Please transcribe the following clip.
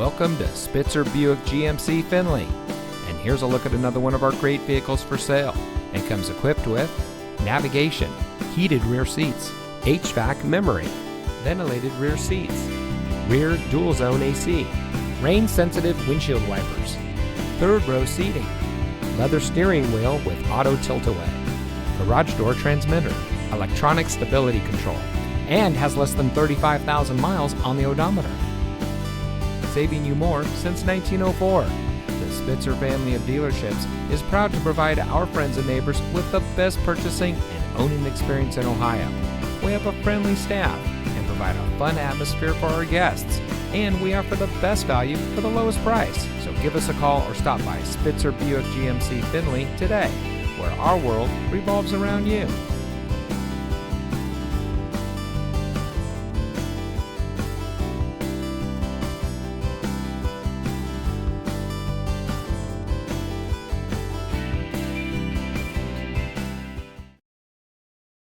Welcome to Spitzer Buick GMC Findlay. And here's a look at another one of our great vehicles for sale. It comes equipped with navigation, heated rear seats, HVAC memory, ventilated rear seats, rear dual zone AC, rain sensitive windshield wipers, third row seating, leather steering wheel with auto tilt-away, garage door transmitter, electronic stability control, and has less than 35,000 miles on the odometer. Saving you more since 1904. The Spitzer family of dealerships is proud to provide our friends and neighbors with the best purchasing and owning experience in Ohio. We have a friendly staff and provide a fun atmosphere for our guests, and we offer the best value for the lowest price. So give us a call or stop by Spitzer Buick GMC Findlay today, where our world revolves around you.